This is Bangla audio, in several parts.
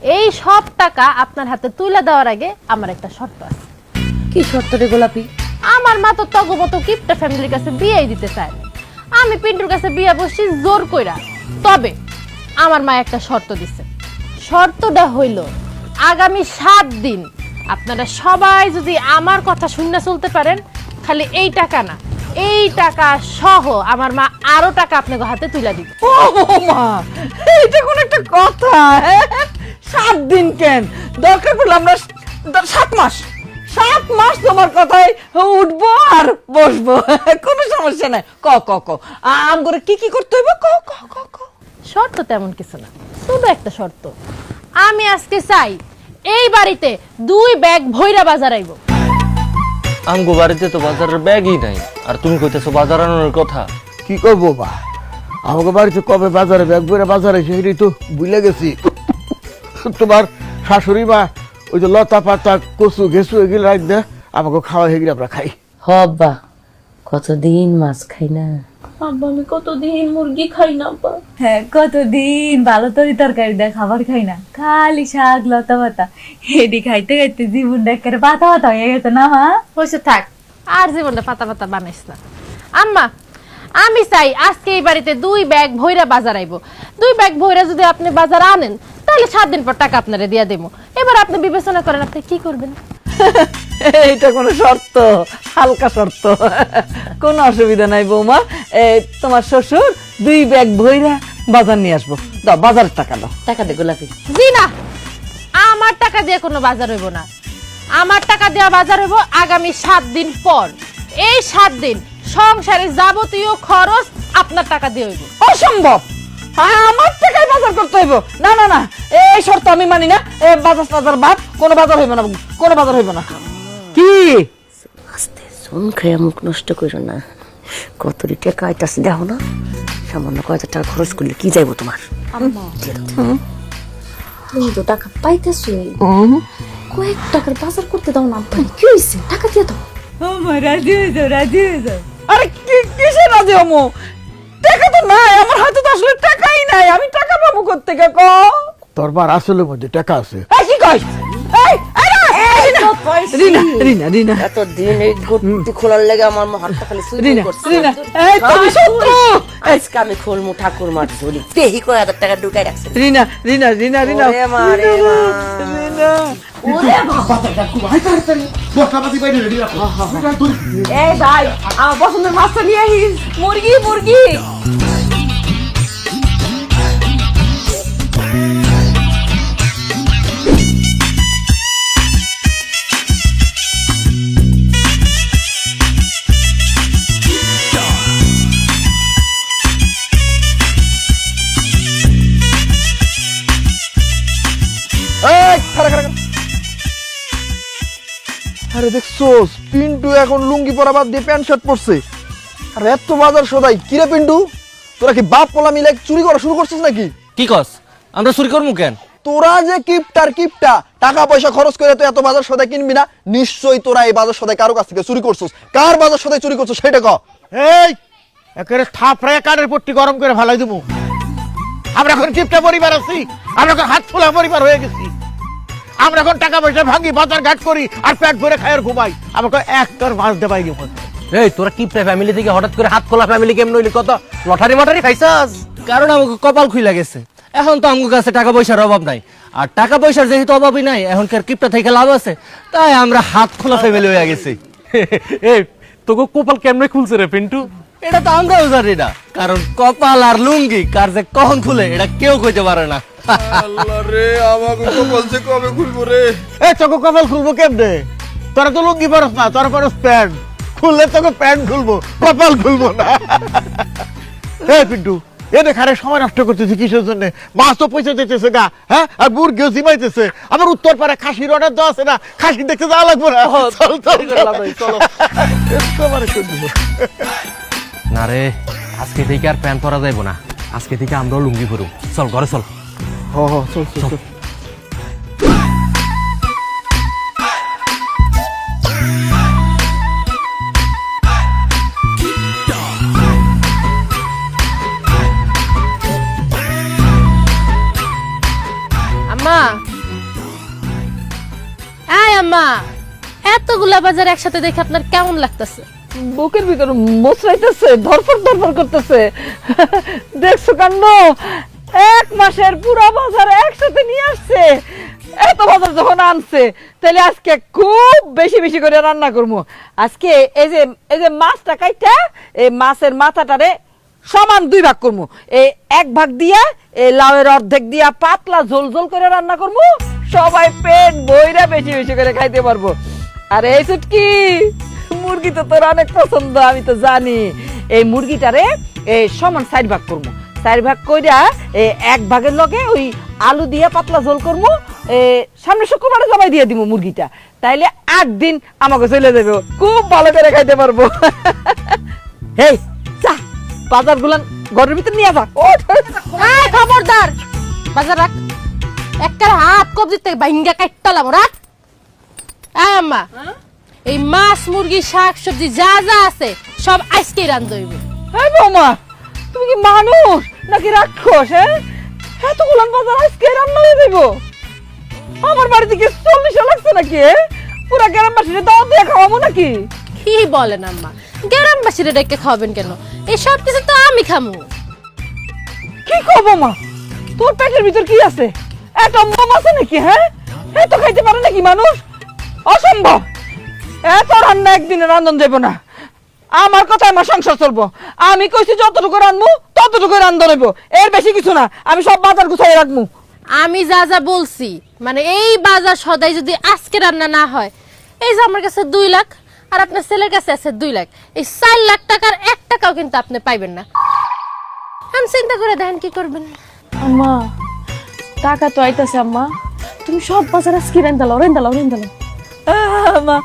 এই সব টাকা আপনার হাতে তুলে দেওয়ার আগে আমার একটা শর্ত আছে। কি শর্ত রে গোলাপি? আমার মা তো তগমতো কিপটা ফ্যামিলির কাছে বিয়েই দিতে চায় না। আমি পিন্টুর কাছে বিয়ে বসছি জোর কইরা। তবে আমার মা একটা শর্ত দিছে। শর্তটা হইল আগামী 7 দিন আপনারা সবাই যদি আমার কথা শুনে চলতে পারেন, খালি এই টাকা না, এই টাকা সহ আমার মা আরো টাকা আপনাকে হাতে তুলে দিবে। ও মা, এটা কোন একটা কথা? 7 দিন কেন, দরকার পড়লে আমরা 7 মাস, 7 মাস তোমার কথাই উঠবো আর বসবো, কোনো সমস্যা নাই। ক ক ক আম করে কি কি করতে হইব? ক ক ক ক। শর্ত তেমন কিছু না, শুধু একটা শর্ত। আমি আজকে চাই এই বাড়িতে 2 ব্যাগ ভৈরা বাজার আইব। আমগো বাড়িতে তো বাজারের ব্যাগই নাই, আর তুমি কইতেছো বাজার আনানোর কথা। কি করবো বা, আমাকে বাড়িতে কবে বাজারে ব্যাগ করে বাজারে সেটাই তো ভুলে গেছি। তোমার শাশুড়ি মা ওই যে লতা পাতা কচু ঘেসু এগুলো রাখ দেয়, আমাকে খাওয়া এগুলো আমরা খাই। হব্বা, কতদিন মাছ খাই না। আব্বা আমি কতদিন মুরগি খাই না আব্বা। হ্যাঁ, কতদিন ভালো তরকারি দেয় খাবার খাই না, খালি শাক লতা পাতা। এডি খাইতে খাইতে জীবনটা একেবারে পাতা পাতা হয়ে গেছে না মা? হয়েছে, থাক আর জীবনটা পাতা পাতা বানাইস না। আম্মা, আমি চাই আজকে এই বাড়িতে 2 ব্যাগ ভৈরা বাজার আইব। 2 ব্যাগ ভৈরা যদি আপনি বাজার আনেন, তাহলে 7 দিন পর টাকা আপনারে দিয়া দেবো। এবার আপনি বিবেচনা করেন আপনি কি করবেন। এইটা কোনো শর্ত? হালকা শর্ত, কোনো অসুবিধা নাই বৌমা। তোমার শ্বশুর 2 ব্যাগ ভইরা বাজার নিয়ে আসবো। দাও বাজারের টাকা দাও। টাকা দে গোলাপি। জি না, আমার টাকা দিয়ে কোনো বাজার হইব না। আমার টাকা দেওয়া বাজার হইব আগামী 7 দিন পর। এই 7 দিন সংসারের যাবতীয় খরচ আপনার টাকা দিয়ে হইব। অসম্ভব, আমার টাকায় বাজার করতে হইব। না না না, এই শর্ত আমি মানি না। বাজার টাজার বাদ, কোনো বাজার হইব না, কোনো বাজার হইব না। কি আস্তে শোন, খেয়ে মুখ নষ্ট করো না। কত টাকা আইতাছে দেখো না, সামান্য কয়টা টাকা খরচ করলে কি যাইব তোমার? তুমি তো টাকা পাইতেছো, কয়েক টাকার বাজার করতে দাও না আব্বা। কি হয়েছে? টাকা দিয়ে দাও। ও মা, রাজি হয়ে যাও, রাজি হয়ে যাও। আরে কিসে রাজি হমু? টাকা তো নাই আমার হাতে, তো আসলে টাকাই নাই। আমি টাকা পাবো কোত্থেকে? ক তোর বার আসলের মধ্যে টাকা আছে। কি কই? রিনা রিনা রিনা এত দিন এই গটি খোলার লাগে আমার হাতটা খালি সুই রিনা করছে। রিনা, এই তুমি শত্রু। আজকে আমি খোলমু ঠাকুর মার ঝুলি তেহি কয় 1000 টাকা ঢুকাই রাখছে। রিনা রিনা রিনা রিনা ওরে মা রে মা। রিনা। এই ভাই, আমার পছন্দের মাছটা নিয়ে আহিস। মুরগি মুরগি। আরে দেখছোস, পিন্টু এখন লুঙ্গি পরা বাদ দিয়ে প্যান্ট শার্ট পরছে। আর এত বাজার সদাই কিরে পিন্টু, তোরা কি বাপ পোলা মিলে চুরি করা শুরু করছিস নাকি? কি কস, আমরা চুরি করবো কেন? তোরা যে কিপটার কিপটা, টাকা পয়সা খরচ করে তো এত বাজার সদাই কিনবি না। নিশ্চয়ই তোরা এই বাজার সদাই কারো কাছ থেকে চুরি করছিস। কার বাজার সদাই চুরি করছিস সেটা ক। এই একেবারে থাপড়ায় কানের পট্টি গরম করে ভালাই দেবো। আমরা এখন কিপটা পরিবার আছি, আমরা এখন হাত ফোলা পরিবার হয়ে গেছি। আমরা এখন টাকা পয়সা ভাঙি, বাজার ঘাট করি, আর পেট ভরে খাই আর ঘুমাই। আমাকে একটার মাছ দেবাই গেল। এই তোরা কি ফ্যামিলি থেকে হঠাৎ করে হাত খোলা ফ্যামিলি কেমন হইলি? কত লটারি মটারি খাইছাস? কারণ আমাকে কপাল খুইলা গেছে। এখন তো আমার কাছে টাকা পয়সার অভাব নাই, আর টাকা পয়সার যেহেতু অভাবই নাই, এখনকার কিপটা থেকে লাভ আছে, তাই আমরা হাত খোলা ফ্যামিলি হয়ে গেছি। এই তোকে কপাল কেমনে খুলছে রে পিন্টু? এটা তো আমরাও জানি না, কারণ কপাল আর লুঙ্গি কার যে কখন খুলে এটা কেউ কইতে পারে না। আল্লাহ রে, আমাকে কপাল যে কবে খুলবো রে? এই তোকে কপাল খুলবো কেমনে? তোরা তো লুঙ্গি পরস না, তোরা পরস প্যান্ট। খুললে তোকে প্যান্ট খুলবো, কপাল খুলবো না। এই পিন্টু, এনে খারে সময় নষ্ট করতেছি কিসের জন্য? মাছ তো পয়সা দিতেছে গা, হ্যাঁ, আর মুরগিও জিমাইতেছে। আমার উত্তর পারে খাসির অর্ডার দেওয়া আছে না, খাসি দেখতে যাওয়া লাগবে না। চল চল চলো। না রে, আজকে থেকে আর প্যান্ট পরা যাইব না। আজকে থেকে আমরাও লুঙ্গি পরব। চল ঘরে চল। চল চল চল। আম্মা, আয় আম্মা, এতগুলা বাজার একসাথে দেখে আপনার কেমন লাগতেছে? বুকের ভিতর মোচড়াইতেছে, ধরফর ধরফর করতেছে। দেখছো কাণ্ড, 1 মাসের পুরো বাজার একসাথে নিয়ে আসছে। এত বাজার যখন আনছে, তাহলে আজকে খুব বেশি বেশি করে রান্না করবো। আজকে এই যে মাছটা কাইটা, এই মাছের মাথাটারে সমান 2 ভাগ করবো। এই 1 ভাগ দিয়া এই লাউয়ের অর্ধেক দিয়া পাতলা ঝোল ঝোল করে রান্না করবো। সবাই পেট বইরা বেশি বেশি করে খাইতে পারবো। আর এই চুটকি, মুরগি তো তোর অনেক পছন্দ, আমি তো জানি। এই মুরগিটারে এই সমান 4 ভাগ করবো। 4 ভাগ কইরা এই 1 ভাগের লগে ওই আলু দিয়া পাতলা ঝোল করবো। সামনে শুক্রবারে জবাই দিয়ে দিব মুরগিটা, তাইলে 8 দিন আমাকে চলে যাবে, খুব ভালো করে খাইতে পারবো। হেই যা, বাজার গুলান ঘরের ভিতর নিয়ে যা। আয় খবরদার, বাজার রাখ, একটা হাত কবজি থেকে ভাঙ্গা কাটতালাম, রাখ। আয় আম্মা, এই মাছ মুরগি শাক সবজি যা যা আছে সব আজকেই রান্ধ হইবে। হ্যাঁ বৌমা, তুমি কি মানুষ নাকি রাক্ষস? এতগুলান বাজার আজকে রান্না হয়ে যাইব? আমার বাড়িতে কি 40 লাগছে নাকি? পুরা গ্রামবাসীরা দাওয়াত দিয়ে খাওয়াবো নাকি? কি বলেন আম্মা, গ্রামবাসীরা ডেকে খাওয়াবেন কেন? এই সব কিছু তো আমি খামু। কি খাবো মা? তোর পেটের ভিতর কি আছে? এত মম আছে নাকি? এত খাইতে পারে নাকি মানুষ? অসম্ভব। এত রান্না একদিনে রান্ধন যাবো না। আমার কথা, আমার সংসার চলবো। আমি কইছি যতটুকু রান্ধবো ততটুকু রান্ধন হইব, এর বেশি কিছু না। আমি সব বাজার গুছাই রাখবো। আমি যা যা বলছি, মানে এই বাজার সদাই যদি আজকে রান্না না হয়, এই যে আমার কাছে 2 লাখ আর আপনার ছেলের কাছে আছে 2 লাখ, এই 4 লাখ টাকার 1 টাকাও কিন্তু আপনি পাইবেন না। আমি চিন্তা করে দেখেন কি করবেন। আম্মা, টাকা তো আইতাছে আম্মা, তুমি সব বাজার আজকে রেন্দালাও। মা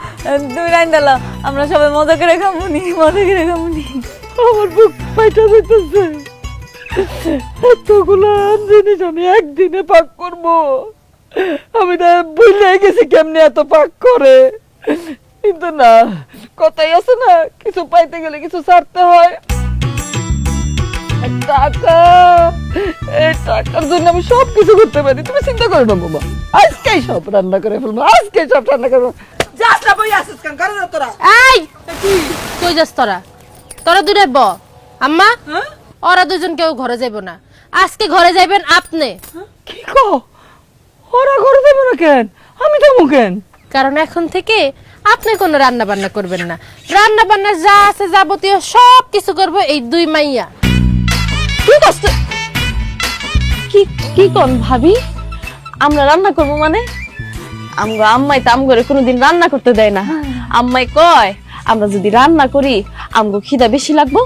তুমি রান্দালো, আমরা সবাই মজা করে খামুনি। আমার বুক পাইটা যাইতেছে। এতগুলা জিনিস আমি একদিনে পাক করবো? আমি না ভুলে গেছি কেমনে এত পাক করে। কিন্তু না, কথাই আছে না, কিছু পাইতে গেলে কিছু ছাড়তে হয়। টাকা, এই টাকার জন্য আমি সব কিছু করতে পারি। তুমি চিন্তা করো না বাবা, আজকেই সব রান্না করে ফেলবো, আজকেই সব রান্না করবো। যাস না বই আসিস কেন? কারণ তোরা এই কই যাস তোরা? তোরা দূরে ব। আম্মা, ওরা দুজন কেউ ঘরে যাইব না, আজকে ঘরে যাইবেন আপনি। কি কো? ওরা ঘরে যাবে না কেন? আমি যাবো কেন? কারণ এখন থেকে আপনি কোনো রান্না বান্না করবেন না। রান্না বান্না যা আছে যাবতীয় সব কিছু করবো এই 2 মাইয়া। কি কোন ভাবি, আমরা রান্না করবো মানে? আমগো আম্মাই তো আমগরে কোনোদিন রান্না করতে দেয় না। আম্মাই কয় আমরা যদি রান্না করি আমগো খিদা বেশি লাগবো,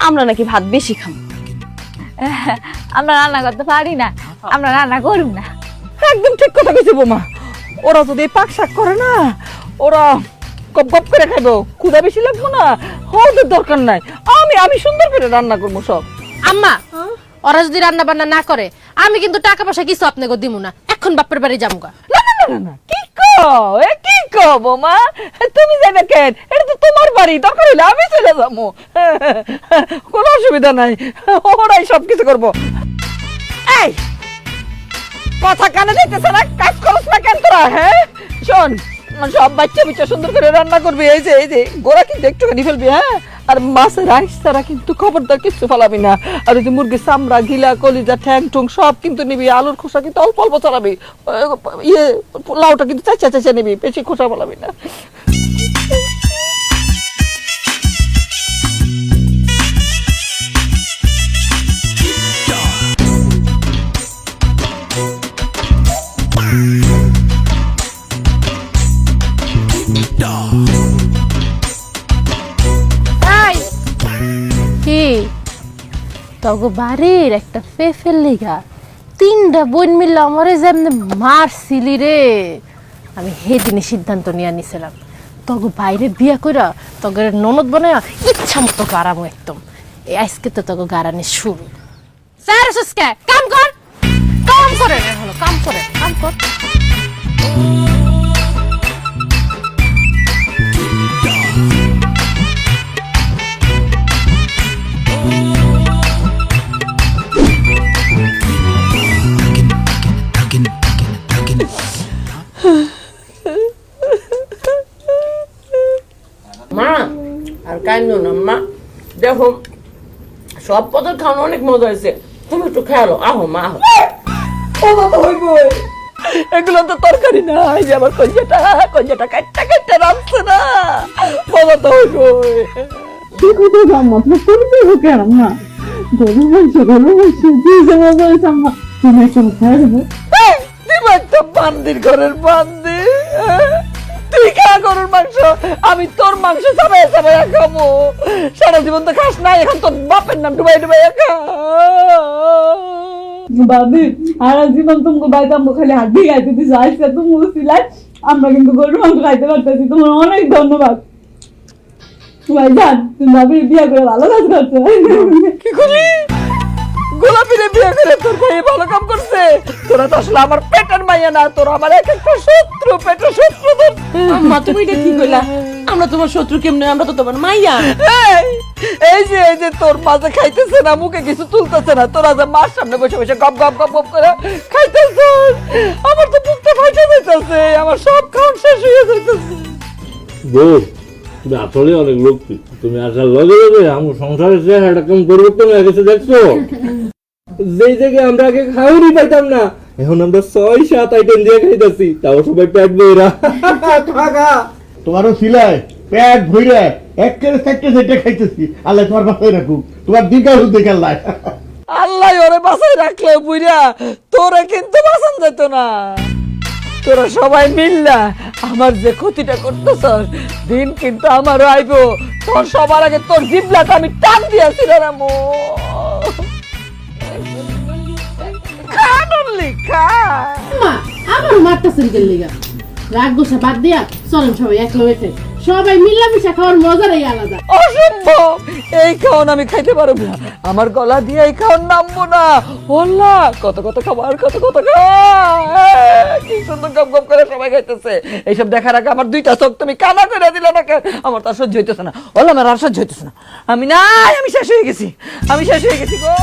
আমরা নাকি ভাত বেশি খাবো। আমরা রান্না করতে পারি না, আমরা রান্না করব না। একদম ঠিক কথা কইছি বৌমা। ওরা যদি পাক শাক করে না, ওরা গপ গপ করে খাইবো, ক্ষুধা বেশি লাগবো না, ওদের দরকার নাই। আমি সুন্দর করে রান্না করবো সব। আম্মা, ওরা যদি রান্না বান্না না করে আমি কিন্তু টাকা পয়সা কিছু আপনাকে দিব না। এখন বাপের বাড়ি যামুগা। না, কি কো বৌমা? তুমি যাবে কেন? এটা তো তোমার বাড়ি, দরকার হইলে আমি চলে যাবো, কোনো অসুবিধা নাই। ওরাই সব কিছু করবো। এই কথা কানে দিতেছে না, কাজ করছ না কেন তোরা? শোন, সব বাচ্চা সুন্দর করে রান্না করবি। এই যে গোড়া কিন্তু একটুখানি ফেলবি, আর মাছের আইস ছাড়া কিন্তু খবরদার কিছু ফেলাবি না। আর ওই যে মুরগির চামড়া, গিলা, কলিজা, ঠ্যাং ঠুং সব কিন্তু নিবি। আলুর খোসা কিন্তু অল্প অল্প ছাড়াবি। লাউটা কিন্তু চাচা নিবি, বেশি খোসা ফেলাবি না। কি তগো বাড়ির একটা ফেফের লিগা 3টা বোন মিললে আমারে যেমনি মারছিলি রে, আমি সেদিনে সিদ্ধান্ত নিয়ে নিছিলাম তগো বাইরে বিয়া কইরা তগের ননদ বানায়া ইচ্ছা মতো গারামো একদম। এই আজকে তো তগো গারানি শুরু। স্যার সুস্কে কাম কর, কাম করে হলো, কাম কর। কাইন্দ না মা, দেখো সব পদের খাওয়ানো অনেক মজা হয়েছে, তুমি একটু খেয়ালো, আহো মা আহো। এগুলো তো তরকারি না, এই যে আমার কঞ্জাটা কাটটা কাটটা রাখছে না, মজা তো হইব। দেখো তো আম্মা তুমি করতে হবে কেন না গরু বলছো কি মজা হয়েছে আম্মা তুমি একটু খাই দেবো দিবা একটা বান্দির ঘরের বান্দি, তুই খা গরুর মাংস, আমি তোর মাংস চাবাই চাবাই খাবো, সারা জীবন তো খাস না, এখন তোর বাপের নাম ডুবাই ডুবাই খা। বাবি আর জীবন তোমাকে বাইতে আমরা খালি হাড্ডি খাইতে দিছো, আজকে তুমি উচিলাই আমরা কিন্তু গরুর মাংস খাইতে পারতেছি, তোমার অনেক ধন্যবাদ ভাইজান, তুমি ভাবির বিয়ে করে ভালো কাজ করছো। কি করলি? গোলাপিরে বিয়ে করে তোর ভাই ভালো কাম করছে? তোরা তো আসলে আমার পেটের মাইয়া না, তোরা আমার এক একটা শত্রু, পেটের শত্রু তোর। আম্মা তুমি এটা কি কইলা? আমরা তোমার শত্রু কেমনে? আমরা তো তোমার মাইয়া। এই যে তোর মাঝে খাইতেছে না, মুখে কিছু তুলতেছে না, তোরা যে মার সামনে বসে বসে গপ গপ গপ গপ করে খাইতেছে, আমার তো মুখটা ফাইটা যাইতেছে, আমার সব খাওয়া শেষ হয়ে যাইতেছে। বউ তুমি আসলে অনেক লক্ষ্মী, তুমি আসার লগে লগে আমার সংসারের চেহারাটা কেমন পরিবর্তন হয়ে গেছে দেখছো? যেই জায়গায় আমরা আগে খাওয়ারই পাইতাম না, এখন আমরা 6-7 আইটেম দিয়ে খাইতেছি, তাও সবাই পেট বইরা খাগা। তোমারও সিলাই পেট ভইরা একের সেটে সেটে খাইতেছি, আল্লাহ তোমার বাসায় রাখুক, তোমার দিনকাল দিনকাল লাই। আল্লাহ ওরে বাসায় রাখলে বুইরা তোরা কিন্তু বাঁচান যেত না। তোরা সবাই মিললা আমার যে ক্ষতিটা করতেছ, দিন কিন্তু আমারও আইবো, তোর সবার আগে তোর জিবলাটা আমি টান দিয়েছি রে রামু। খা নড়লি, খা। মা আমার মারতেছেন গেল লিগা, রাগ গোসা বাদ দিয়া চলেন সবাই এক লগে সবাই মিলামিশা খাওয়ার মজাটাই আলাদা। অসম্ভব, এই খাওয়ান আমি খাইতে পারবো না, আমার গলা দিয়ে এই খাওয়ান নামবো না। ওল্লা কত কত খাবার, কত কত কি সুন্দর গপ গপ করে সবাই খাইতেছে, এইসব দেখার আগে আমার দুইটা চোখ তুমি কানা করে দিলে না কেন? আমার তো আর সহ্য হইতেছে না, ওল্লা আমার আর সহ্য হইতেছে না, আমি নাই, আমি শেষ হয়ে গেছি, আমি শেষ হয়ে গেছি গো।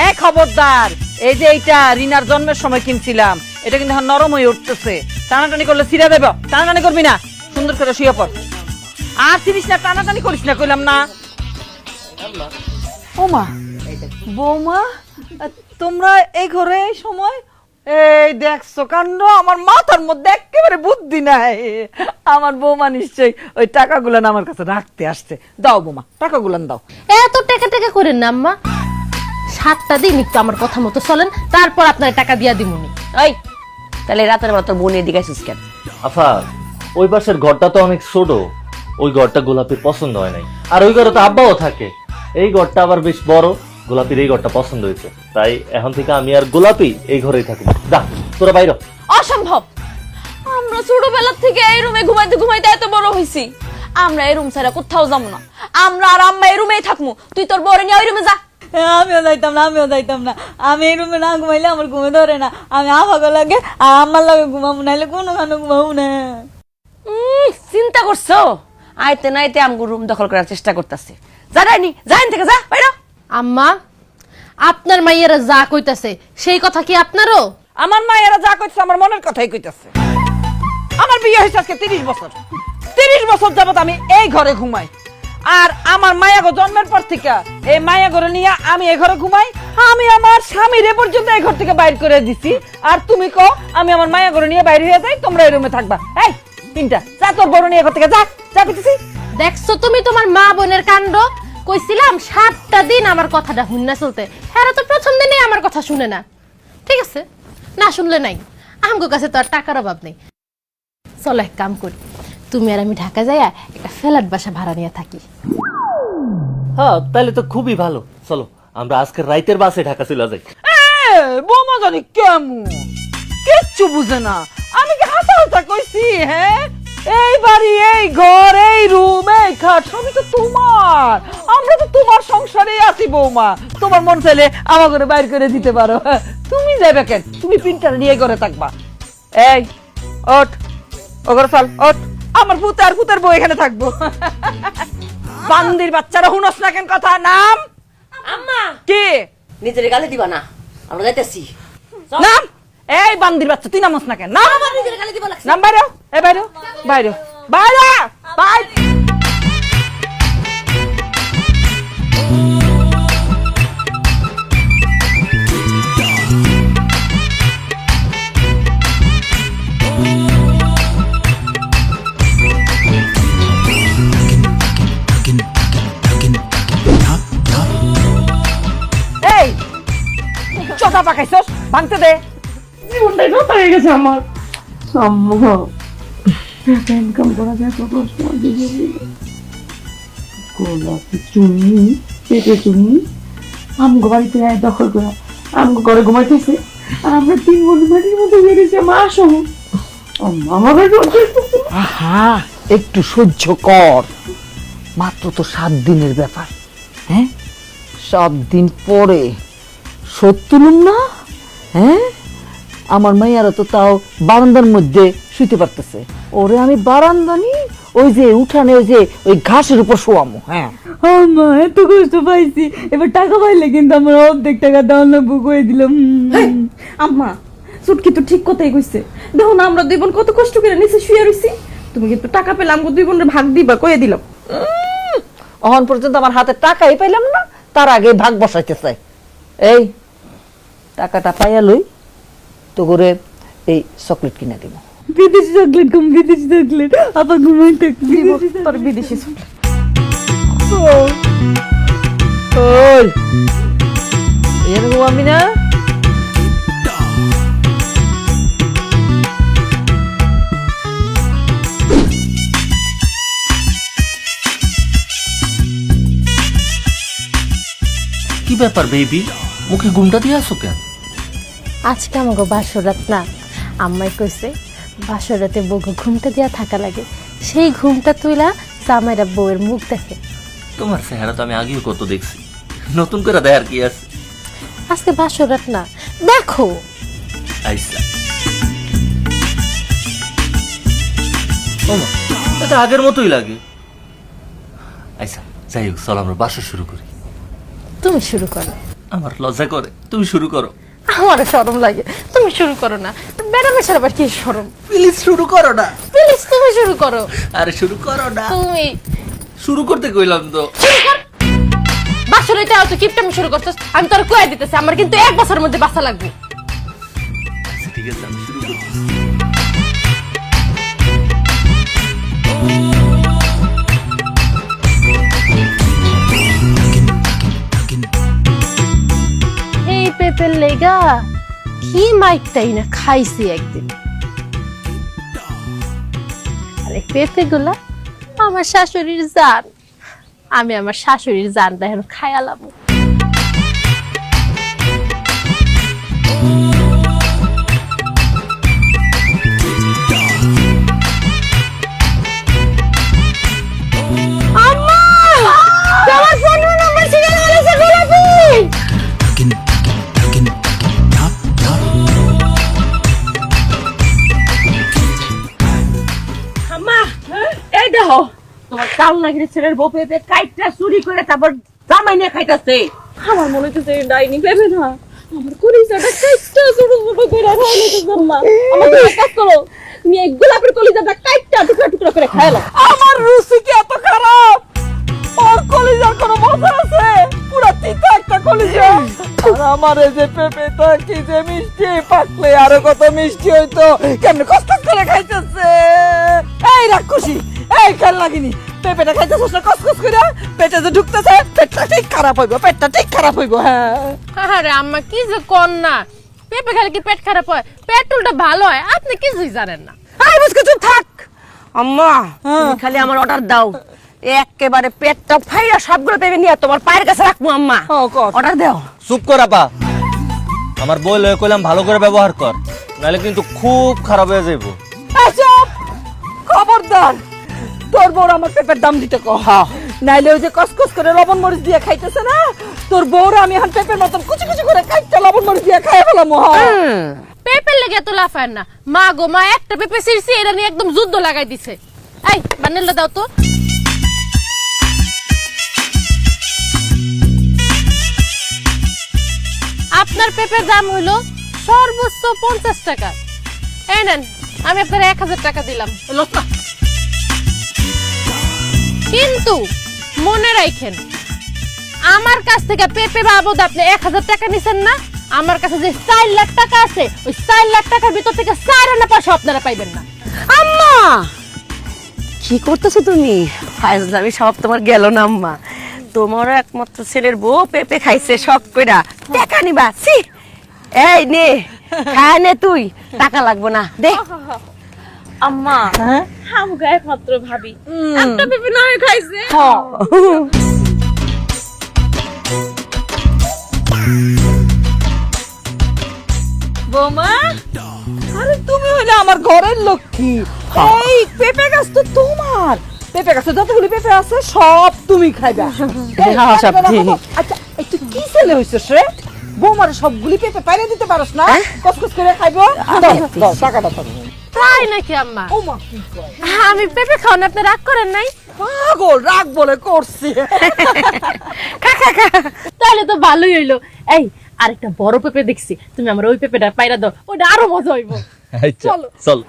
এই খবরদার, এই যে এইটা রিনার জন্মের সময় কিনছিলাম, এটা কিন্তু এখন নরম হয়ে উঠতেছে, টানাটানি করলে ছিঁড়ে দেব, টানাটানি করবি না, সুন্দর করে শুয়ে পড়, আর ছিড়িস না, টানাটানি করিস না, কইলাম না। ওমা বৌমা, তোমরা এই ঘরে এই সময়? এই দেখছো কাণ্ড, আমার মাথার মধ্যে একেবারে বুদ্ধি নাই, আমার বৌমা নিশ্চয়ই ওই টাকাগুলান আমার কাছে রাখতে আসছে। দাও বৌমা, টাকাগুলান দাও। এত টাকা টাকা করেন না আম্মা, 7টা দিন একটু আমার কথা মতো চলেন, তারপর আপনার টাকা দিয়া দিমুনি। এই তাহলে রাতের বেলা তোর বোন এদিকে আসিস কেন? আফা ওই পাশের ঘরটা তো অনেক ছোট, ওই ঘরটা গোলাপির পছন্দ হয় নাই, আর ওই ঘরে তো আব্বাও থাকে, এই ঘরটা আবার বেশ বড়, গোলাপির এই ঘরটা পছন্দ হয়েছে, তাই এখন থেকে আমি আর গোলাপি এই ঘরেই থাকবো। যা তোরা বাইরে। অসম্ভব, আমরা ছোটবেলা থেকে এই রুমে ঘুমাইতে ঘুমাইতে এত বড় হইছি, আমরা এই রুম ছাড়া কোথাও যাবো না, আমরা আর আম্মা এই রুমেই থাকবো, তুই তোর বউরে নিয়ে ওই রুমে যা। আমিও যাইতাম না, আমি এই রুমে না ঘুমাইলে আমার ঘুমে ধরে না, আমি আফাগো লাগে আর আমার লাগে ঘুমাবো, নাইলে কোনো খানো ঘুমাবো না। চিন্তা করছো? আইতে নাইতে আমগো রুম দখল করার চেষ্টা করতেছে, জানাইনি যাইন থেকে যা বাইরে। আম্মা আপনার মাইয়ারা যা কইতাছে সেই কথা কি আপনারও? আমার মা এরা যা কইছে আমার মনের কথাই কইতাছে। আমার বিয়ে হয়েছে আজকে 30 বছর, 30 বছর যাবত আমি এই ঘরে ঘুমাই, আর আমার মায়াগো জন্মের পর থেকে এই মায়া ঘরে নিয়ে আমি এই ঘরে ঘুমাই, আমি আমার স্বামীর এ পর্যন্ত এই ঘর থেকে বাইর করে দিছি, আর তুমি কও আমি আমার মায়া ঘরে নিয়ে বাইরে হয়ে যাই, তোমরা এই রুমে থাকবা। এই তিনটা যা, তোর বড় নিয়ে ঘর থেকে যা, যা কইতেছি। দেখছো তুমি তোমার মা বোনের কাণ্ড, কইছিলাম 7টা দিন আমার কথাটা হুন্না চলতে, হ্যাঁ তো প্রথম দিনে আমার কথা শুনে না, ঠিক আছে না শুনলে নাই, আমগো কাছে তো আর টাকার অভাব নেই, চলো এক কাম করি, তুমি আর আমি ঢাকা যাইয়া একটা ফ্ল্যাট বাসা ভাড়া নিয়ে থাকি। হ্যাঁ তাহলে তো খুবই ভালো, চলো আমরা আজকের রাইতের বাসে ঢাকা চলে যাই। বৌমা জানি কেমন কিচ্ছু বুঝে না, আমি কি হাসা হাসা কইছি? হ্যাঁ এই বাড়ি, এই ঘর, এই রুম, এই খাট সবই তো তোমার, আমরা তো তোমার সংসারেই আছি বৌমা, তোমার মন চাইলে আমার ঘরে বাইর করে দিতে পারো, তুমি যাবে কেন? তুমি প্রিন্টার নিয়ে ঘরে থাকবা। এই ওঠ, ও ঘরে চল, ওঠ, আমার পুত আর পুতের বউ এখানে থাকবো। বান্দির বাচ্চারা হুনস না কেন কথা? নাম আম্মা কি নিজের গালে দিবা না, আমরা যাইতেছি। নাম এই বান্দির বাচ্চা তুই নামস না কেন? নাম আমার নিজের গালে দিবা লাগছে। নাম বাইরে এই বাইরে বাইরে বাইরে বাইরে। এই চোদা পাকাইছস, ভাঙতে দে। জীবনটাই নষ্ট হয়ে গেছে আমার। আম্মা টাকা ইনকাম করা যায় কত কষ্ট আমার জীবনে। গোলাপি চুনি পেটে চুনি আমগো বাড়িতে আয় দখল করা, আমগো ঘরে ঘুমাইতেছে আর আমরা 3 বন্ধু মাটির মধ্যে বেরিয়েছি। মা আসো আম্মা, আমার আহা একটু সহ্য কর, মাত্র তো 7 দিনের ব্যাপার। হ্যাঁ 7 দিন পরে সত্যুলুম না? হ্যাঁ আমার মাইয়ারা তো তাও বারান্দার মধ্যে শুইতে পারতেছে, ওরে আমি বারান্দা নি ওই যে উঠানে ওই যে ওই ঘাসের উপর শোয়ামো। হ্যাঁ আম্মা এত কষ্ট পাইছি, এবার টাকা পাইলে কিন্তু আমার অর্ধেক টাকা দেওয়ার না বুক হয়ে দিলাম। আম্মা সুটকি তো ঠিক কথাই কইছে, দেখো না আমরা 2 বোন কত কষ্ট করে নিচে শুয়ে রইছি, তুমি কিন্তু টাকা পেলে আমগো 2 বোনের ভাগ দিবা কইয়া দিলাম। অহন পর্যন্ত আমার হাতে টাকাই পাইলাম না, তার আগে ভাগ বসাইতে চাই। এই টাকাটা পাইয়া লই তো করে এই চকলেট কিনে দিব। বিদেশি চকলেট কম, বিদেশি চকলেট আপা ঘুমাই থাকবি তোর বিদেশি চকলেট। ওই এর ঘুমাবি না? কি ব্যাপার বেবি, মুখে ঘুমটা দিয়ে আসো কেন? আজকে আমাকে বাসরাত না, আম্মাই কইছে বাসরাতে বউকে ঘুমটা দিয়া থাকা লাগে, সেই ঘুমটা তুইলা জামাইরা বউয়ের মুখ দেখে। তোমার চেহারা তো আমি আগেও কত দেখছি, নতুন করে দেখার কি আছে? আজকে বাসরাত না, দেখো। আইসা ওমা, এটা আগের মতোই লাগে। আইসা যাই হোক, চল আমরা বাসা শুরু করি। তুমি শুরু করো। আমার লজ্জা করে, তুমি শুরু করো। আমারও শরম লাগে, তুমি শুরু করো না। ম্যাডামের সাথে আবার কি শরম? প্লিজ শুরু করো না। প্লিজ তুমি শুরু করো। আরে শুরু করো না, তুমি শুরু করতে কইলাম তো। বাসরাতে তো কিপটামি শুরু করছস, আমি তোর কইয়া দিতেছি আমার কিন্তু 1 বছরের মধ্যে বাসা লাগবে। আচ্ছা ঠিক আছে, আমি শুরু করছি। এই পেপের লেগা কি মাইকটাই না খাইছি একদিন। আরে পেঁপে গুলা আমার শাশুড়ির জান, আমি আমার শাশুড়ির জানটা এখন খায়ালাম। এই দেখো তোমার কাল নাগির ছেলের বউ পেঁপে কাইটটা চুরি করে তারপর জামাই নিয়ে খাইতেছে। আমার মনে হচ্ছে ডাইনি পেবে না, আমার কলিজাটা কাইটটা ছোট ছোট করে খাইলে তো আম্মা। আমার তুমি এক কাজ করো, তুমি এই গোলাপের কলিজাটা কাইটটা টুকরা টুকরা করে খাইলো। আমার রুচি কি এত খারাপ? ওর কলিজার কোনো মজা আছে? পুরা তিতা একটা কলিজা। আর আমার এই যে পেঁপেটা কি যে মিষ্টি, পাকলে আরো কত মিষ্টি হইতো। কেমনে কষ্ট করে খাইতেছে এই রাক্ষসী, এই খেল লাগিনি। পেঁপেটা খাইতেছিস না কসকস করে, পেটে যে ঢুকতেছে পেটটা ঠিক খারাপ হইব, পেটটা ঠিক খারাপ হইব। হ্যাঁ আরে আম্মা কি যে কর না, পেঁপে খেলে কি পেট খারাপ হয়? পেট্রোলটা ভালো হয়, আপনি কিছুই জানেন না। আই বুঝকে চুপ থাক। আম্মা তুমি খালি আমার অর্ডার দাও, একেবারে পেটটা ফাইরা সবগুলো পেঁপে নিয়ে তোমার পায়ের কাছে রাখবো। আম্মা অর্ডার দাও। চুপ কর আপা, আমার বই লয়ে কইলাম ভালো করে ব্যবহার কর, নাহলে কিন্তু খুব খারাপ হয়ে যাইব। চুপ, খবরদার তোর বউর আমার পেঁপের দাম দিতে কহ, নাইলে ওই যে কসকস করে লবণ মরিচ দিয়ে খাইতেছে না, তোর বউর আমি এখন পেঁপের মতন কুচি কুচি করে কাইটটা লবণ মরিচ দিয়ে খাই ফেলাম। পেঁপের লেগে এত লাফায় না মা গো, মা একটা পেঁপে ছিঁড়ছি, এটা নিয়ে একদম যুদ্ধ লাগাই দিছে। এই বান্ডেলটা দাও তো। আপনার পেঁপের দাম হইলো সর্বোচ্চ 50 টাকা। এই নেন, আমি আপনার 1000 টাকা দিলাম। কিন্তু মনে রাখেন, আমার কাছ থেকে পেঁপে বাবদ আপনি 1000 টাকা নিছেন না, আমার কাছে যে 4 লাখ টাকা আছে, ওই 4 লাখ টাকার ভিতর থেকে 4 আনা পয়সা আপনারা পাইবেন না। আম্মা কি করতেছো তুমি? ফাইজলামি সব তোমার গেল না আম্মা। তোমারও একমাত্র ছেলের বউ পেঁপে খাইছে শখ কইরা, টাকা নিবা? ছি, এই নে খায় নে, তুই টাকা লাগবো না, দে। আম্মা আমগো একমাত্র ভাবি একটা পেঁপে না খাইছে। বৌমা, আরে তুমি হইলে আমার ঘরের লক্ষ্মী। এই পেঁপে গাছ তো তোমার, পেঁপে গাছে যতগুলি পেঁপে আছে সব তুমি খাইবা। এই, হ্যাঁ, সব ঠিক। আচ্ছা একটু কি ছেলে হইছিস রে? বৌমার সবগুলি পেঁপে পাইরে দিতে পারস না? কসকস করে খাইবো। দাও, টাকাটা দাও। তাই নাকি আম্মা? ও মা, কি কয়? আমি পেঁপে খাওয়ান আপনি রাগ করেন নাই? পাগল, রাগ বলে করছি। তাহলে তো ভালোই হইলো। এই আরেকটা বড় পেঁপে দেখছি, তুমি আমার ওই পেঁপেটা পাইরা দাও, ওটা আরো মজা হইব। চলো চল।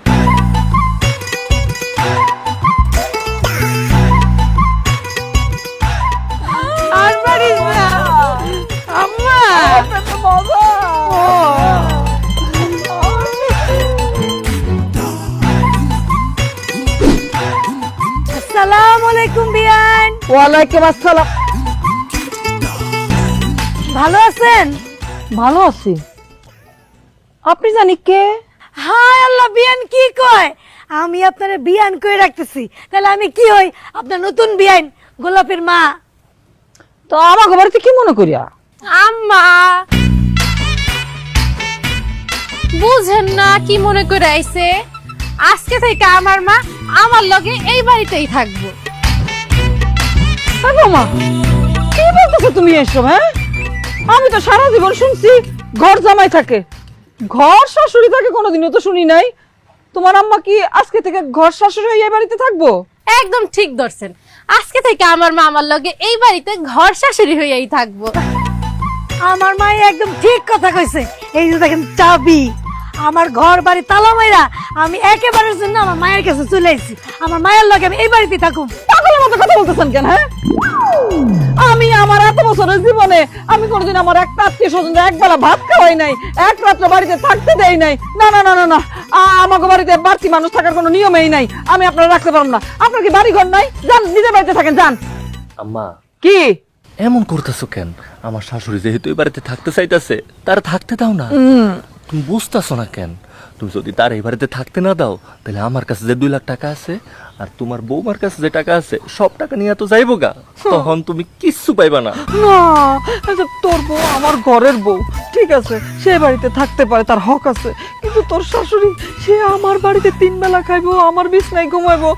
আর পারিস না আম্মা, পেঁপে মজা। আসসালামু আলাইকুম বিয়ান। ওয়ালাইকুম আসসালাম। ভালো আছেন? ভালো আছি। আপনি জানি কে? হায় আল্লাহ, বিয়ান কি কয়? আমি আপনারে বিয়ান কই রাখতেছি, তাহলে আমি কি হই? আপনার নতুন বিয়ান, গোলাপের মা। তো আমার বাড়িতে কি মনে করিয়া? আম্মা বুঝেন না কি মনে করে আইছে? আজকে থেকে আমার মা আমার লগে এই বাড়িতেই থাকবো। মা, কি বলতেছো তুমি এসব? হ্যাঁ, আমি তো সারা জীবন শুনছি ঘর জামাই থাকে, ঘর শাশুড়ি থাকে, কোনোদিনও তো শুনি নাই। তোমার আম্মা কি আজকে থেকে ঘর শাশুড়ি হয়ে এই বাড়িতে থাকবো? একদম ঠিক ধরছেন, আজকে থেকে আমার মা আমার লগে এই বাড়িতে ঘর শাশুড়ি হইয়াই থাকবো। আমার মা একদম ঠিক কথা কইছে। এই যে দেখেন চাবি, আমার ঘর বাড়ি তালা মাইরা আমি একেবারের জন্য আমার মায়ের কাছে চলে আইছি। আমার মায়ের লগে আমি এই বাড়িতে থাকুম। পাগলের মতো কথা বলতেছেন কেন? হ্যাঁ, আমি আমার এত বছরের জীবনে আমি কোনোদিন আমার একটা আত্মীয় স্বজন একবেলা ভাত খাওয়াই নাই, এক রাত্র বাড়িতে থাকতে দেই নাই। না না না না না, আমাকে বাড়িতে বাড়তি মানুষ থাকার কোনো নিয়মেই নাই। আমি আপনারা রাখতে পারবো না। আপনার কি বাড়ি ঘর নাই? যান, নিজের বাড়িতে থাকেন, যান। আম্মা কি এমন করতেছো কেন? আমার শাশুড়ি যেহেতু এই বাড়িতে থাকতে চাইতেছে, তার থাকতে দাও না। তুমি বুঝতেছো না কেন? তুমি যদি তার এই বাড়িতে থাকতে না দাও, তাহলে আমার কাছে যে 2 লাখ টাকা আছে আর তোমার বৌমার কাছে যে টাকা আছে, সব টাকা নিয়ে তো যাইবো গা। তখন তুমি কিচ্ছু পাইবা না। না, তোর বউ আমার ঘরের বউ, ঠিক আছে, সে বাড়িতে থাকতে পারে, তার হক আছে। কিন্তু তোর শাশুড়ি, সে আমার বাড়িতে 3 বেলা খাইবো, আমার বিছনায় ঘুমাইবো।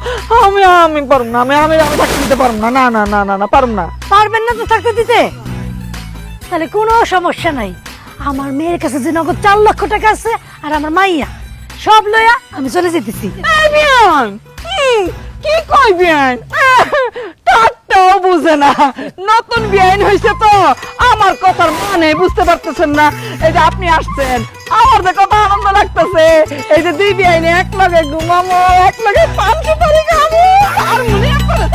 আমি পারব না, আমি থাকতে দিতে পারব না। না না না না না, পারব না। পারবেন না তো থাকতে দিতে? তাহলে কোনো সমস্যা নাই। আমার মেয়ের কাছে যে নগদ 4 লক্ষ টাকা আছে আর আমার মাইয়া সব লইয়া আমি চলে যেতেছি। এই বিয়ান, কি কই বিয়ান? তারটাও বুঝে না, নতুন বিয়ান হয়েছে তো, আমার কথার মানে বুঝতে পারতেছেন না। এই যে আপনি আসছেন, আমার যে কত আনন্দ লাগতেছে। এই যে 2 বিয়ানে এক লগে ঘুমামো, এক লগে পান সুপারি খাবো, আর মনে করে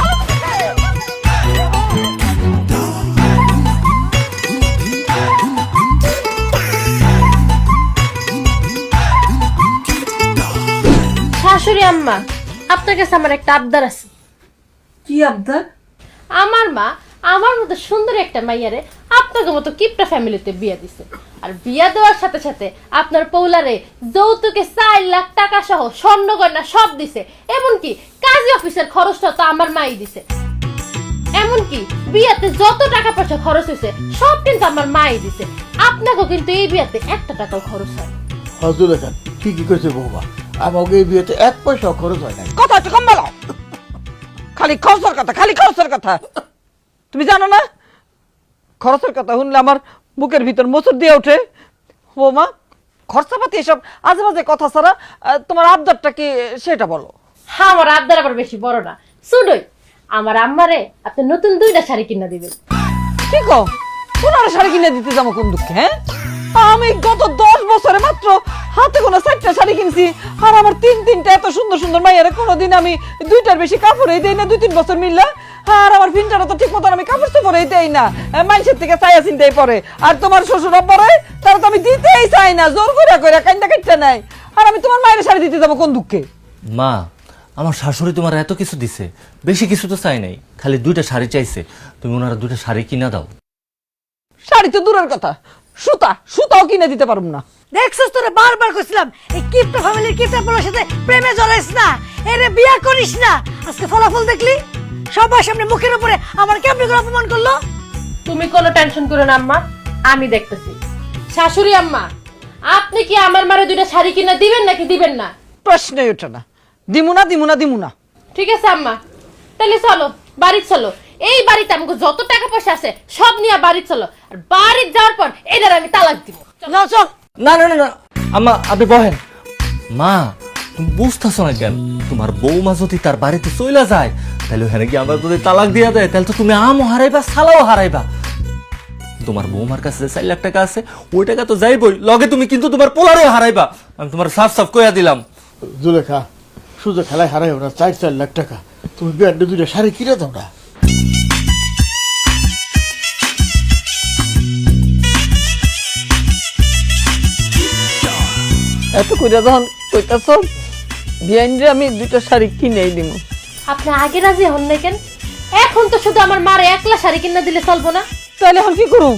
শাশুড়ি আম্মা, আপনার কাছে আমার একটা আবদার আছে। কি আবদার? আমার মা আমার মতো সুন্দর একটা মাইয়ারে আপনাদের মতো কিপটা ফ্যামিলিতে বিয়া দিছে, আর বিয়া দেওয়ার সাথে সাথে আপনার পৌলারে যৌতুকে 4 লাখ টাকা সহ স্বর্ণ গয়না সব দিছে। এমনকি কাজী অফিসের খরচটা তো আমার মাই দিছে। এমনকি বিয়াতে যত টাকা পয়সা খরচ হয়েছে সব কিন্তু আমার মাই দিছে। আপনাকেও কিন্তু এই বিয়াতে 1 টাকাও খরচ হয়। হজুর খান ঠিকই কইছে বৌমা, আমাকে এই বিয়েতে 1 পয়সা খরচ হয় নাই। কথা একটু কম বলো, খালি খরচের কথা, খালি খরচের কথা। তুমি জানো না, খরচের কথা শুনলে আমার বুকের ভিতর মোচড় দিয়ে ওঠে। বৌমা, খরচাপাতি এসব আজে বাজে কথা ছাড়া তোমার আবদারটা কি সেটা বলো। হ্যাঁ, আমার আবদার আবার বেশি বড় না, শুধুই আমার আম্মারে আপনি নতুন 2টা শাড়ি কিনা দিবেন। কি কও? কোন শাড়ি কিনে দিতে যাবো কোন দুঃখে? হ্যাঁ, আমি গত 10 বছরে মাত্র হাতে কোনো 4টা শাড়ি কিনছি, আর আমার 3-3টা এত সুন্দর সুন্দর মাইয়ারে কোনোদিন আমি 2টার বেশি কাপড়ই দেই না 2-3 বছর মিললে। আর আমার ফিনটারও তো ঠিক মতন আমি কাপড় চোপড়ই দেই না, মানুষের থেকে চাইয়া চিন্তাই পরে। আর তোমার শ্বশুর পরে তারা তো আমি দিতেই চাই না, জোর করে করে কান্দা কাটতে নাই। আর আমি তোমার মায়ের শাড়ি দিতে যাবো কোন দুঃখে? মা, আমার শাশুড়ি তোমার এত কিছু দিছে, বেশি কিছু তো চাই নাই, খালি 2টা শাড়ি চাইছে, তুমি ওনারা 2টা শাড়ি কিনা দাও। শাড়ি তো দূরের কথা, সুতাও কিনে দিতে পারবো না। দেখছিস তোরে বারবার কইছিলাম এই কিপটা ফ্যামিলির কিপটা পোলার সাথে প্রেমে জড়াইস না, এরে বিয়া করিস না। আজকে ফলাফল দেখলি, সবার সামনে মুখের উপরে আমার কেমনে করে অপমান করলো। তুমি কোনো টেনশন করো না আম্মা, আমি দেখতেছি। শাশুড়ি আম্মা, আপনি কি আমার মারে 2টা শাড়ি কিনা দিবেন নাকি দিবেন না? প্রশ্নই ওঠে না, দিমু না। ঠিক আছে আম্মা, তাহলে চলো বাড়ি চলো। এই বাড়িতে আমাকে যত টাকা পয়সা আছে সব নিয়ে বাড়ি চলো, আর বাড়ি যাওয়ার পর এদের আমি তালাক দিব। না চল। না না না না আম্মা, আপনি বহেন। মা, তুমি বুঝতেছো না কেন? তোমার বৌমা যদি তার বাড়িতে চইলা যায়, তাহলে ওখানে কি আমরা যদি তালাক দিয়া দেয়, তাহলে তো তুমি আমও হারাইবা, সালাও হারাইবা। তোমার বৌমার কাছে যে 4 লাখ টাকা আছে, ওই টাকা তো যাইবই, লগে তুমি কিন্তু তোমার পোলারও হারাইবা। আমি তোমার সাফ সাফ কইয়া দিলাম। জুলেখা, সুযোগ খেলায় হারাই ওরা 4 লাখ টাকা, তুমি ব্যান্ডে 2টা শাড়ি কিনে দাও না। এত কইরা যখন কইতাছ, বিয়াইনরে আমি 2টা শাড়ি কিনেই দিব। আপনি আগে রাজি হন না কেন? এখন তো শুধু আমার মারে 1 লাখ শাড়ি কিনা দিলে চলবো না? তাহলে এখন কি করুম?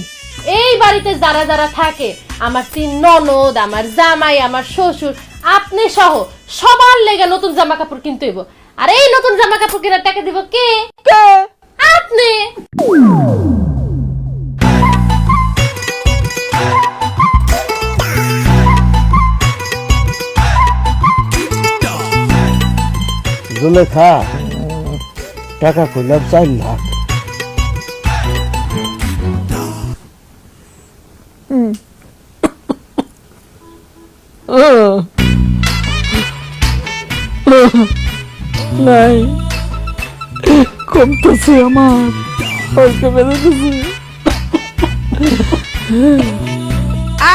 এই বাড়িতে যারা যারা থাকে, আমার 3 ননদ, আমার জামাই, আমার শ্বশুর, আপনি সহ সবার লেগে নতুন জামা কাপড় কিনতে হইব। আর এই নতুন জামা কাপড় কেনার টাকা দিব কে? আপনি। জুলেখা, টাকা কইলাম 4 লাখ। নাই, কমতেছে আমার, হয়তো বেঁধেছে।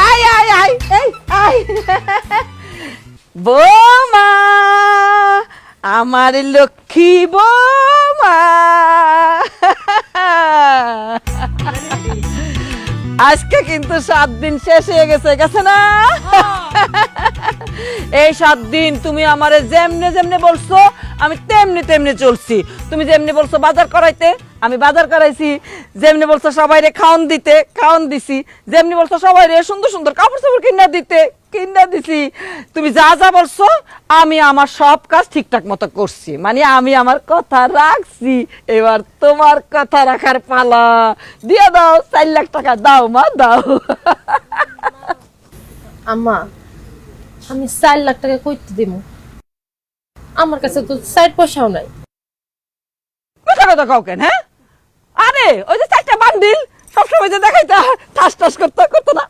আয় আয় আয়, এই আয় বৌমা, আমার লক্ষ্মী বৌমা। আজকে কিন্তু 7 দিন শেষ হয়ে গেছে না? এই 7 দিন তুমি আমারে যেমনে যেমনে বলছো আমি তেমনি তেমনি চলছি। তুমি যেমনি বলছো বাজার করাইতে, আমি বাজার করাইছি। যেমনি বলছো সবাইরে খাওন দিতে, খাওন দিছি। যেমনি বলছো সবাইরে সুন্দর সুন্দর কাপড় চোপড় কিনা দিতে, কিনা দিছি। তুমি যা যা বলছো আমি আমার সব কাজ ঠিকঠাক মতো করছি, মানে আমি আমার কথা রাখছি। এবার তোমার কথা রাখার পালা। দিয়ে দাও 4 লাখ টাকা, দাও মা দাও। আম্মা, আমি 4 লাখ টাকা কইতে দিব? আমার কাছে তো 4 পয়সাও নাই। কথা কথা কাও কেন? হ্যাঁ, আরে ওই যে 4টা বান্ডিল সবসময় যে দেখাইতা ঠাস ঠাস করতো না।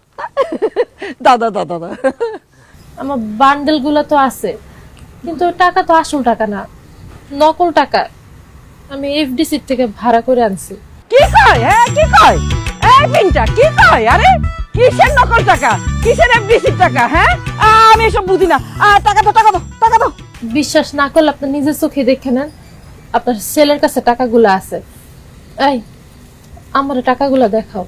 দাদা দাদা দাদা, আমার বান্ডেল গুলো তো আছে, কিন্তু টাকা তো আসল টাকা না, নকল টাকা। আমি এফডিসি থেকে ভাড়া করে আনছি। কি কয়? হ্যাঁ কি কয়? এই পিনটা কি কয়? আরে কিসের নকল টাকা, কিসের এফডিসি টাকা? হ্যাঁ, আমি এসব বুঝি না। টাকা দাও, টাকা দাও, টাকা দাও। বিশ্বাস না করলে আপনি নিজের চোখে দেখে নেন, আপনার ছেলের কাছে টাকাগুলো আছে। এই, আমার টাকাগুলো দেখাও।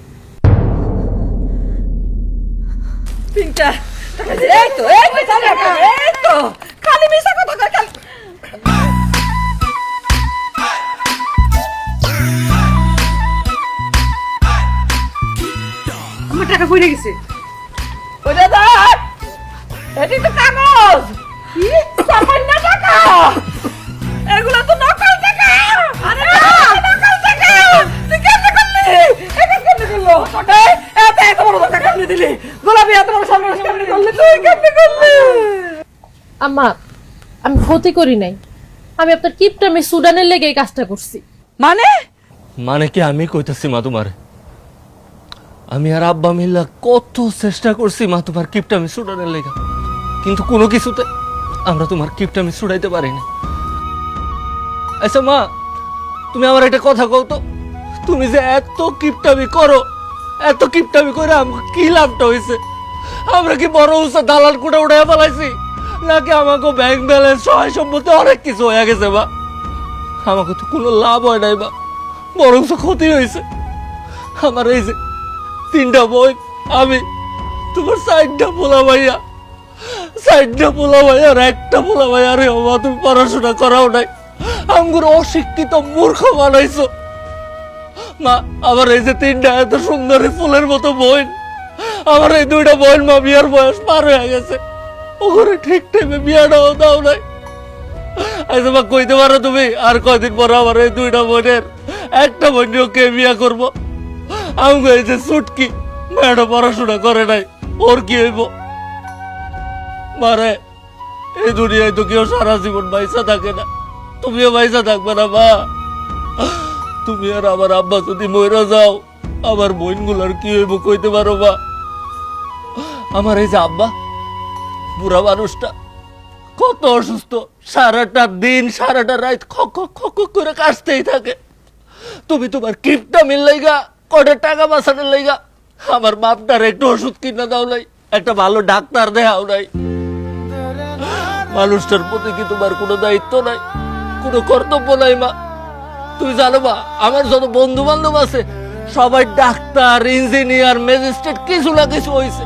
পিনটা টাকা দে। এই তো টাকা, এই তো খালি মিছা কথা কয় খালি। আমার টাকা কইরে গেছে। ওই দাদা, এটি তো কাগজ। কি সামান্য টাকা? এগুলা তো নকল টাকা। আরে নকল টাকা। তুই কেন করলি? এটা কেন করলো? এত বড় টাকা কেন দিলি? গোলাপি এত বড় সামনে করলি, তুই কেন করলি? আম্মা, আমি ক্ষতি করি নাই, আমি আপনার কিপটামে সুডানের লেগে এই কাজটা করছি। মানে মানে কি আমি কইতাছি মা তোমারে, আমি আর আব্বা মিল্লা কত চেষ্টা করছি মা তোমার কিপটামি ছুটানোর লেগা, কিন্তু কোনো কিছুতে আমরা তোমার কিপটামি ছুটাইতে পারি না। আচ্ছা মা, তুমি আমার একটা কথা কও তো, তুমি যে এত কিপটামি করো, এত কিপটামি করে আমার কি লাভটা হয়েছে? আমরা কি বড় উঁচা দালাল কুটে উঠে ফেলাইছি, নাকি আমাকে ব্যাংক ব্যালেন্স সহায় সম্পত্তি অনেক কিছু হয়ে গেছে বা? আমাকে তো কোনো লাভ হয় নাই বা, বরং ক্ষতি হয়েছে। আমার এই যে 3টা বই, আমি তোমার 4টা পোলা ভাইয়া, 4টা পোলা ভাইয়ার একটা পোলা ভাইয়া রে বাবা, তুমি পড়াশোনা করাও নাই, আমগুলো অশিক্ষিত মূর্খ বানাইছো। মা আমার এই যে 3টা এত সুন্দরী ফুলের মতো বোন, আমার এই 2টা বোন মা বিয়ার বয়স পার হয়ে গেছে, ওখানে ঠিক টাইমে বিয়াটাও দাও নাই। আচ্ছা মা কইতে পারো তুমি আর কয়দিন পর আমার এই 2টা বোনের একটা বোনও কে বিয়া করবো? আমাকে এই যে ছুটকি মেয়েটা পড়াশোনা করে নাই, ওর কি হইব? মারে এই দুনিয়ায় তো কেউ সারা জীবন বাইসা থাকে না, তুমিও বাইসা থাকবে না মা। তুমি আর আমার আব্বা যদি মইরা যাও, আমার বোনগুলার কি হইব কইতে পারো মা? আমার এই যে আব্বা বুড়া মানুষটা কত অসুস্থ, সারাটা দিন সারাটা রাত খক খক করে কাশতেই থাকে। তুমি তোমার কিপটা মিল লাইগা কটা টাকা বাঁচানোর লাইগা আমার বাপটার একটু ওষুধ কিনা দাও নাই, একটা ভালো ডাক্তার দেখাও নাই। মানুষটার প্রতি কি তোমার কোনো দায়িত্ব নাই, কোনো কর্তব্য নাই মা? তুমি জানো মা, আমার যত বন্ধু বান্ধব আছে সবাই ডাক্তার, ইঞ্জিনিয়ার, ম্যাজিস্ট্রেট কিছু না কিছু হয়েছে।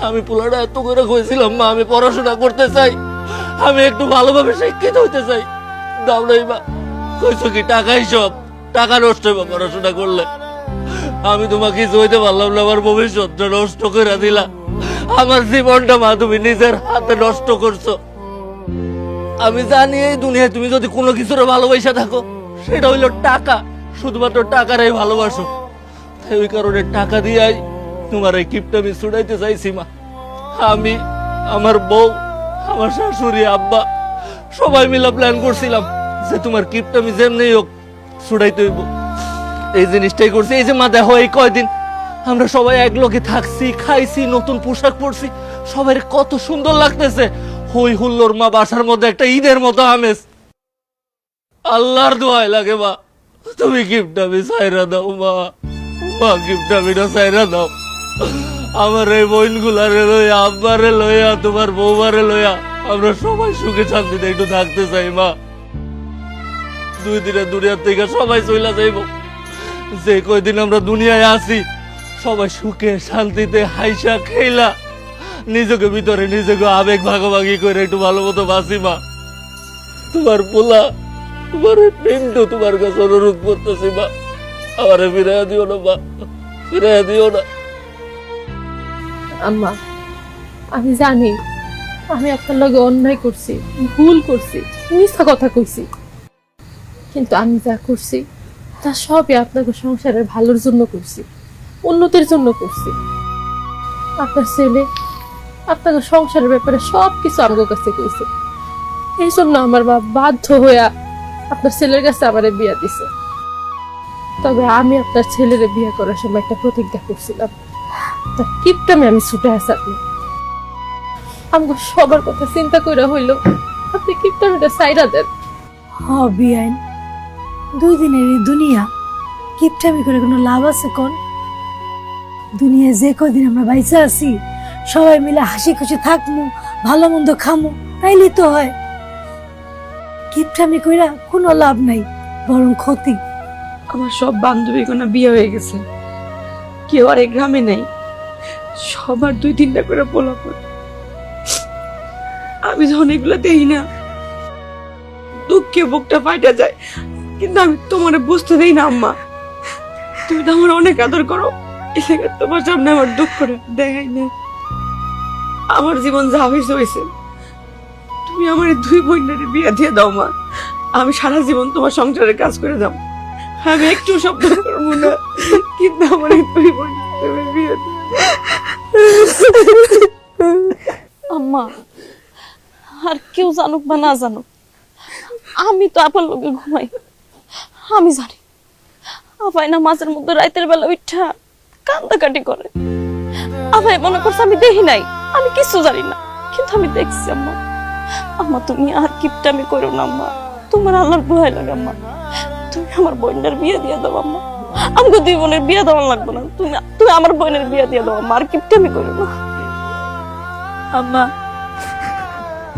আমি পোলাটা এত করে কইছিলাম মা আমি পড়াশোনা করতে চাই, আমি একটু ভালোভাবে শিক্ষিত হইতে চাই, দাও নাই মা। কইছো কি টাকাই সব, টাকা নষ্ট হইবা পড়াশোনা করলে। আমি তোমাকে কিছু হইতে পারলাম না, আমার ভবিষ্যৎটা নষ্ট করে দিলা, আমার জীবনটা মা তুমি নিজের হাতে নষ্ট করছো। আমি জানি এই দুনিয়ায় তুমি যদি কোনো কিছুর ভালোবাসা থাকো সেটা হইলো টাকা, শুধুমাত্র টাকারাই ভালোবাসো। তাই ওই কারণে টাকা দিয়াই তোমার এই কিপটা আমি ছুটাইতে চাইছি মা। আমি, আমার বউ, আমার শাশুড়ি, আব্বা সবাই মিলে প্ল্যান করছিলাম যে তোমার কিপটা আমি যেমনি হোক ছুটাইতে হইব। এই জিনিসটাই করছি। এই যে মা দেখো এই কয়দিন আমরা সবাই এক লোকে থাকছি, খাইছি, নতুন পোশাক পরছি, সবাই কত সুন্দর লাগতেছে, হই হুল্লোর মা, বাসার মধ্যে একটা ঈদের মতো আমেজ। আল্লাহর দোয়াই লাগে মা, তুমি গিফট আমি সাইরা দাও মা, মা গিফট আমি না সাইরা দাও। আমার এই বোনগুলারে লইয়া, আব্বারে লইয়া, তোমার বৌমারে লইয়া আমরা সবাই সুখে শান্তিতে একটু থাকতে চাই মা। 2 দিনে দুনিয়ার থেকে সবাই চইলা যাইব, যে কয়দিন আমরা দুনিয়ায় আছি সবাই সুখে শান্তিতে হাইসা খেলা নিজেকে ভিতরে নিজেকে আবেগ ভাগাভাগি করে একটু ভালো মতো বাঁচি মা। তোমার পোলা, তোমার পিন্টু তোমার কাছে অনুরোধ করতেছি মা, আমারে ফিরাইয়া দিও না মা, ফিরাইয়া দিও না। আম্মা আমি জানি আমি আপনার লগে অন্যায় করছি, ভুল করছি, মিথ্যা কথা কইছি, কিন্তু আমি যা করছি তা সবই আপনাকে সংসারের ভালোর জন্য করছি, উন্নতির জন্য করছি। আপনার ছেলে আপনাকে সংসারের ব্যাপারে সবকিছু আমার কাছে কইছে, এই জন্য আমার বাপ বাধ্য হইয়া আপনার ছেলের কাছে আমারে বিয়া দিছে। তবে আমি আপনার ছেলেরে বিয়ে করার সময় একটা প্রতিজ্ঞা করছিলাম, তার কিপটামে আমি ছুটে আসানি। আমাকে সবার কথা চিন্তা করে হইল আপনি কিপটামিটা সাইরা দেন। হ বিয়াইন, 2 দিনের এই দুনিয়া কিপটামি করে কোনো লাভ আছে কোন? দুনিয়ায় যে কদিন আমরা বাইচা আছি সবাই মিলে হাসি খুশি থাকমু, ভালো মন্দ খামু, তাইলেই তো হয়। কিপটামি কইরা কোনো লাভ নাই, বরং ক্ষতি। আমার সব বান্ধবী কোনো বিয়ে হয়ে গেছে, কেউ আর এই গ্রামে নেই, সবার 2-3টা করে পোলাপন। আমি যখন এগুলো দেখি না দুঃখে বুকটা ফাইটা যায়, কিন্তু আমি তোমার বুঝতে দেই না আম্মা। তুমি তো আমার অনেক আদর করো, এলাকা তোমার সামনে আমার দুঃখটা দেখাই না। আমার জীবন যা হয়েছে হয়েছে, তুমি আমার 2 বোনের বিয়ে দিয়ে দাও মা, আমি সারা জীবন তোমার সংসারের কাজ করে দাও, আমি একটু শব্দ করবো না, কিন্তু আমার 2 বোন বিয়ে দিয়ে আম্মা। আর কেউ জানুক বা না জানুক, আমি তো আপনার লোকে ঘুমাই, আমি জানি আপাই না মাঝের মধ্যে রাতের বেলা উঠা কান্দাকাটি করে। আপাই মনে করছে আমি দেখি নাই, আমি কিছু জানি না, কিন্তু আমি দেখছি আম্মা। আম্মা তুমি আর কিপটামি করো না আম্মা, তোমার আল্লাহর ভয় লাগে আম্মা, তুমি আমার বোনের বিয়ে দিয়ে দাও আম্মা। আমাকে 2 বোনের বিয়ে দেওয়া লাগবে না, তুমি আমার বোনের বিয়ে দিয়ে দাও আম্মা, আর কিপটামি করো না। আম্মা,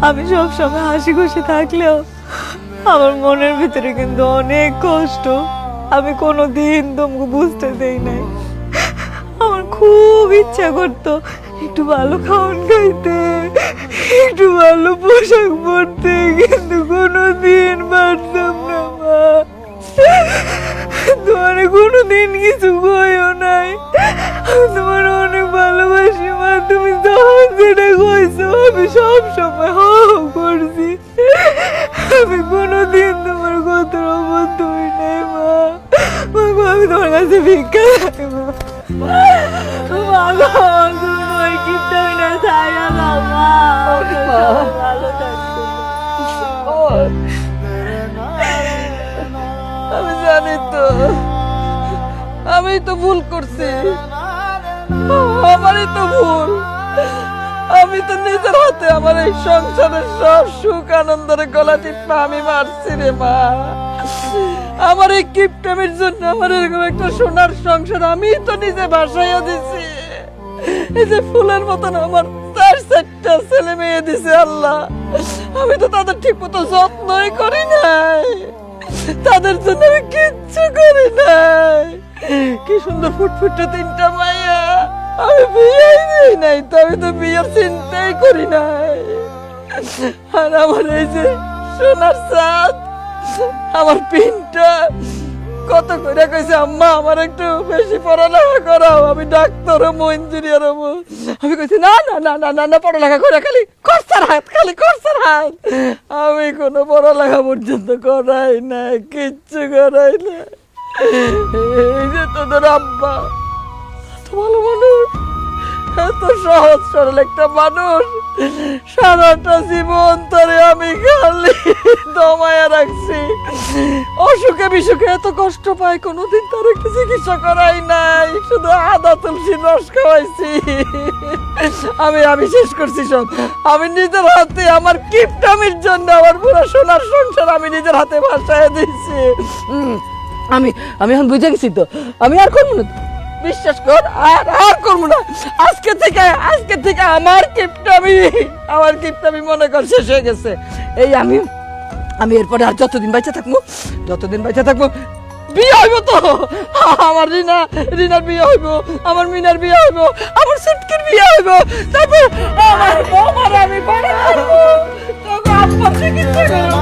আমি সব সময় হাসি খুশি থাকলেও আমার মনের ভিতরে কিন্তু অনেক কষ্ট। আমি কোনোদিন তোমাকে বুঝতে দেই নাই। আমার খুব ইচ্ছা করতো একটু ভালো খাওয়ান খাইতে, একটু ভালো পোশাক পরতে, কিন্তু কোনোদিন পারতাম না মা। তোমার কোনোদিন কিছু কইও নাই। আমি তোমার অনেক ভালোবাসি মা। তুমি যখন যেটা কইছো আমি সব সময় করছি। আমি কোনোদিন তোমার কথার অবদ্ধ হই নাই মা। আমি তোমার কাছে ভিক্ষা চাই মা। আমি জানি তো আমি তো ভুল করছি, আমারই তো ভুল। আমি তো নিজের হাতে আমার এই সংসারের সব সুখ আনন্দের গলা টিপা আমি মারছি রে মা। আমার এই কিপটামের জন্য আমার এরকম একটা সোনার সংসার আমি তো নিজে ভাসাইয়া দিছি। এই যে ফুলের মতন আমার 4-4টা ছেলে মেয়ে দিছে আল্লাহ, আমি তো তাদের ঠিক মতো যত্নই করি নাই, তাদের জন্য আমি কিচ্ছু করি নাই। কি সুন্দর ফুটফুটে 3টা মাইয়া, আমি বিয়েই দিই নাই তো, আমি তো বিয়ের চিন্তাই করি নাই। আর আমার এই যে সোনার চাঁদ, আমার পিনটা কত করে কইছে আম্মা আমার একটু বেশি পড়ালেখা করাও, আমি ডাক্তার হবো, ইঞ্জিনিয়ার হবো। আমি কইছি না না না না না না, পড়ালেখা করে খালি খরচার হাত, খালি খরচার হাত। আমি কোনো পড়ালেখা পর্যন্ত করাই না, কিচ্ছু করাই না। এই যে তোদের আব্বা এত ভালো মানুষ, এত সহজ সরল একটা মানুষ, সারাটা জীবন ধরে আমি খালি দমায়া রাখছি। অসুখে বিসুখে এত কষ্ট পাই, কোনোদিন তার একটু চিকিৎসা করাই নাই, শুধু আদা তুলসীর রস খাওয়াইছি। আমি শেষ করছি সব। আমি নিজের হাতে আমার কিপটামির জন্য আমার পুরো সোনার সংসার আমি নিজের হাতে ভাসায় দিচ্ছি। আমি এখন বুঝে গেছি তো, আমি আর করবো না, বিশ্বাস কর, আর করবো না। আজকে থেকে আমার কিপটামি মনে কর শেষ হয়ে গেছে। এই আমি এরপরে আর যতদিন বাইচা থাকবো বিয়ে হইব তো, আমার রিনার বিয়ে হইব, আমার মিনার বিয়ে হইব, আমার সুটকির বিয়ে হইব, তারপর আমার বৌমার আমি বড় করবো, তবে আব্বা চিকিৎসা করবো।